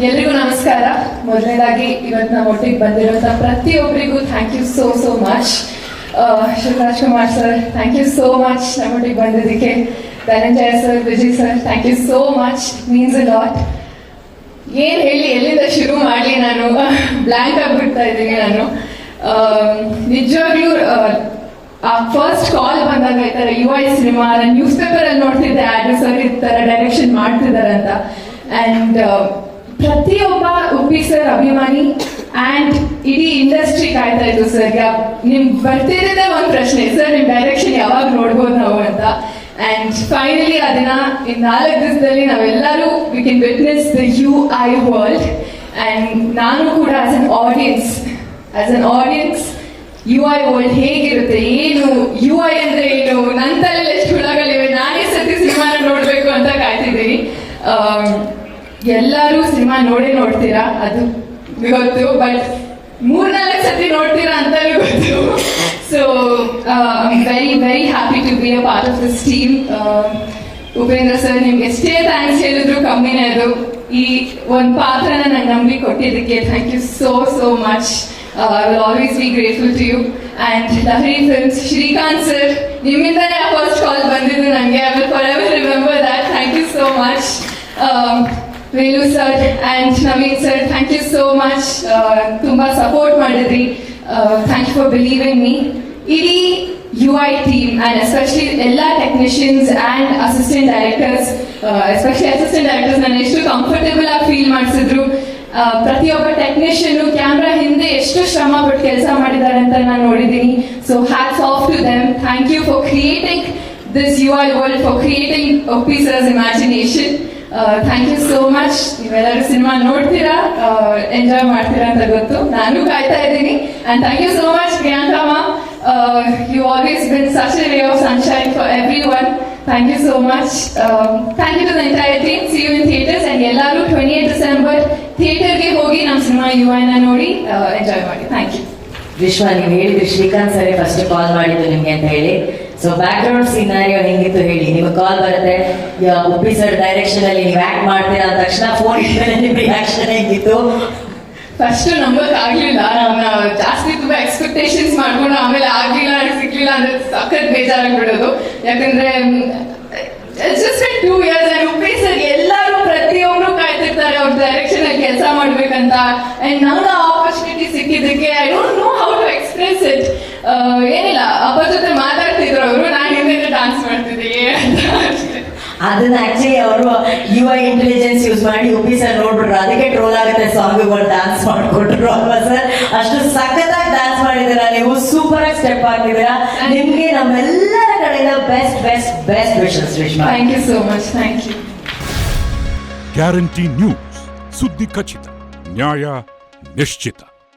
ಎಲ್ರಿಗೂ ನಮಸ್ಕಾರ. ಮೊದಲನೇದಾಗಿ ಇವತ್ತು ನಾವು ಒಟ್ಟಿಗೆ ಬಂದಿರುವಂಥ ಪ್ರತಿಯೊಬ್ಬರಿಗೂ thank you so much. Shivaraj Kumar sir, thank you so much ನಮ್ಮೊಟ್ಟಿಗೆ ಬಂದಿದ್ದಕ್ಕೆ. Dhananjaya sir, Vijay sir, thank you so much, means a lot. ಏನು ಹೇಳಿ, ಎಲ್ಲಿಂದ ಶುರು ಮಾಡಲಿ, ನಾನು ಬ್ಲ್ಯಾಂಕ್ ಆಗಿಬಿಡ್ತಾ ಇದ್ದೀನಿ. ನಾನು ನಿಜವಾಗ್ಲೂ ಆ ಫಸ್ಟ್ ಕಾಲ್ ಬಂದಾಗ ಈ ಥರ UI ಸಿನಿಮಾ ನಾನು ನ್ಯೂಸ್ ಪೇಪರಲ್ಲಿ ನೋಡ್ತಿದ್ದೆ, ಆ್ಯಡ್ ಸರ್ ಈ ಥರ ಡೈರೆಕ್ಷನ್ ಮಾಡ್ತಿದ್ದಾರೆ ಅಂತ. ಆ್ಯಂಡ್ ಪ್ರತಿಯೊಬ್ಬ ಉಪ್ಪಿ ಸರ್ ಅಭಿಮಾನಿ ಆ್ಯಂಡ್ ಇಡೀ ಇಂಡಸ್ಟ್ರಿ ಕಾಯ್ತಾ ಇತ್ತು ಸರ್. ನಿಮ್ಗೆ ಬರ್ತಿದ್ದೇ ಒಂದು ಪ್ರಶ್ನೆ, ಸರ್ ನಿಮ್ಮ ಡೈರೆಕ್ಷನ್ ಯಾವಾಗ ನೋಡ್ಬೋದು ನಾವು ಅಂತ. ಆ್ಯಂಡ್ ಫೈನಲಿ ಅದನ್ನ ಈ 4 ದಿವಸದಲ್ಲಿ ನಾವೆಲ್ಲರೂ we can witness the UI world. And ನಾನು ಕೂಡ as an audience UI world ಹೇಗಿರುತ್ತೆ, ಏನು UI ಅಂದ್ರೆ ಏನು, ನನ್ನ ತಲೆಯಲ್ಲಿ ಎಷ್ಟು ಹುಳಗಳಿವೆ, ನಾನೇ ಸತಿ ಸಿನಿಮಾನ ನೋಡಬೇಕು ಅಂತ ಕಾಯ್ತಿದ್ದೀನಿ. ಎಲ್ಲರೂ ಸಿನಿಮಾ ನೋಡ್ತೀರಾ, ಅದು ಗೊತ್ತು, ಬಟ್ 3-4 ಸತಿ ನೋಡ್ತೀರಾ ಅಂತಲೂ ಗೊತ್ತು. So very very happy to be a part of this team. Upendra sir, ನಿಮ್ಗೆ ಎಷ್ಟೇ ಥ್ಯಾಂಕ್ಸ್ ಹೇಳಿದ್ರು ಕಮ್ಮಿನೇ. ಅದು ಈ ಒಂದು ಪಾತ್ರನ ನಂಗೆ ನಂಬಿ ಕೊಟ್ಟಿದ್ದಕ್ಕೆ thank you so much. I will always be grateful to you. And Lahiri Films, Shrikant sir, ನಿಮ್ಮಿಂದನೇ ಆ ಫಸ್ಟ್ ಕಾಲ್ ಬಂದಿದ್ದು ನನಗೆ. I will forever remember that. Thank you so much. Velu sir and Naveen sir, thank you so much. ತುಂಬಾ support ಮಾಡಿದ್ರಿ. Thank you for believing me. ಇಡೀ UI team and especially ಎಲ್ಲ technicians and assistant directors, especially assistant directors ನನ್ನ ಎಷ್ಟು comfortable ಆಗಿ feel ಮಾಡಿಸಿದ್ರು. ಪ್ರತಿಯೊಬ್ಬ technician camera ಹಿಂದೆ ಎಷ್ಟು ಶ್ರಮ ಪಟ್ಟು ಕೆಲಸ ಮಾಡಿದ್ದಾರೆ ಅಂತ ನಾನು ನೋಡಿದ್ದೀನಿ. So hats off to them. Thank you for creating this UI world, for creating Uppi sir's imagination. Thank you so much. ನೀವೆಲ್ಲರೂ ಸಿನಿಮಾ ನೋಡ್ತೀರಾ, ಎಂಜಾಯ್ ಮಾಡ್ತೀರಾ ಅಂತ ಗೊತ್ತು, ನಾನು ಕಾಯ್ತಾ ಇದ್ದೀನಿ. And thank you so much Priyanka ma'am. You always been such a ray of sunshine for everyone. Thank you so much. Thank you to the entire team. See you in theaters. And ಎಲ್ಲರೂ 28 December ಥಿಯೇಟರ್ಗೆ ಹೋಗಿ ನಮ್ಮ cinema UI-ನ ನೋಡಿ enjoy ಮಾಡಿ. Thank you. Vishwa, ನೀವು ಹೇಳಿದ್ರಿ Srikanth sir first call ಮಾಡಿದ್ದು ನಿಮ್ಗೆ ಅಂತ ಹೇಳಿ. ಸೊ ಬ್ಯಾಕ್ ಗ್ರೌಂಡ್ ಸಿನಾರಿಯೋ ಹೆಂಗಿತ್ತು ಹೇಳಿ. ನಿಮ್ಗೆ ಕಾಲ್ ಬರುತ್ತೆ, ಉಪ್ಪಿ ಸರ್ ಡೈರೆಕ್ಷನ್ ಅಲ್ಲಿ ನೀವು ಆಕ್ಟ್ ಮಾಡ್ತೀರಾ ಅಂದ ತಕ್ಷಣ ಫೋನ್ ಇದ್ಮೇಲೆ ನಿಮ್ಮ ರಿಯಾಕ್ಷನ್ ಹೆಂಗಿತ್ತು? ಫಸ್ಟ್ ನಂಬಕ್ ಆಗ್ಲಿಲ್ಲ. ನಾನು ಜಾಸ್ತಿ ತುಂಬಾ ಎಕ್ಸ್ಪೆಕ್ಟೇಷನ್ಸ್ ಮಾಡ್ಕೊಂಡು ಆಮೇಲೆ ಆಗ್ಲಿಲ್ಲ, ಸಿಗ್ಲಿಲ್ಲ ಅಂದ್ರೆ ಸಖತ್ ಬೇಜಾರಾಗ್ಬಿಡೋದು. ಯಾಕಂದ್ರೆ just 2 years and Uppi sir ಎಲ್ಲರೂ ಪ್ರತಿಯೊಬ್ರು ಕಾಯ್ತಿರ್ತಾರೆ ಅವ್ರ ಡೈರೆಕ್ಷನ್ ಅಲ್ಲಿ ಕೆಲಸ ಮಾಡ್ಬೇಕಂತ. ಅಂಡ್ ನಂಗೆ ಆಪರ್ಚುನಿಟಿ ಸಿಕ್ಕಿದ್ದಕ್ಕೆ I don't know how to express it. ಏನಿಲ್ಲ, ಅಪ್ಪ ಜೊತೆ ಮಾತಾಡ್ತಿದ್ರು ಅವರು, ನಾನು ಹಿಂದೆ ಡಾನ್ಸ್ ಮಾಡ್ತಿದ್ದೆ ಅಂತ. ಅದನ್ನ ಆಕ್ಚುಲಿ ಅವರು UI ಇಂಟೆಲಿಜೆನ್ಸ್ ಯೂಸ್ ಮಾಡಿ ಉಪ್ಪಿ ಸರ್ ನೋಡ್ಬಿಟ್ರು, ಅದಕ್ಕೆ ಟ್ರೋಲ್ ಆಗುತ್ತೆ ಸಾಂಗ್ಗಳು ಡಾನ್ಸ್ ಮಾಡ್ಕೊಟ್ರು ಅಲ್ವಾ ಸರ್? ಅಷ್ಟು ಸಖತ್ತಾಗಿ ಡಾನ್ಸ್ ಮಾಡಿದ್ದೀರಾ ನೀವು, ಸೂಪರ್ ಆಗಿ ಸ್ಟೆಪ್ ಹಾಕಿದ್ದೀರಾ. ನಿಮ್ಗೆ ನಮ್ಮೆಲ್ಲರ ಕಡೆಯಿಂದ best wishes Vishwa. Thank you so much. Thank you. Guarantee news, ಸುದ್ದಿ ಖಚಿತ, ನ್ಯಾಯ ನಿಶ್ಚಿತ.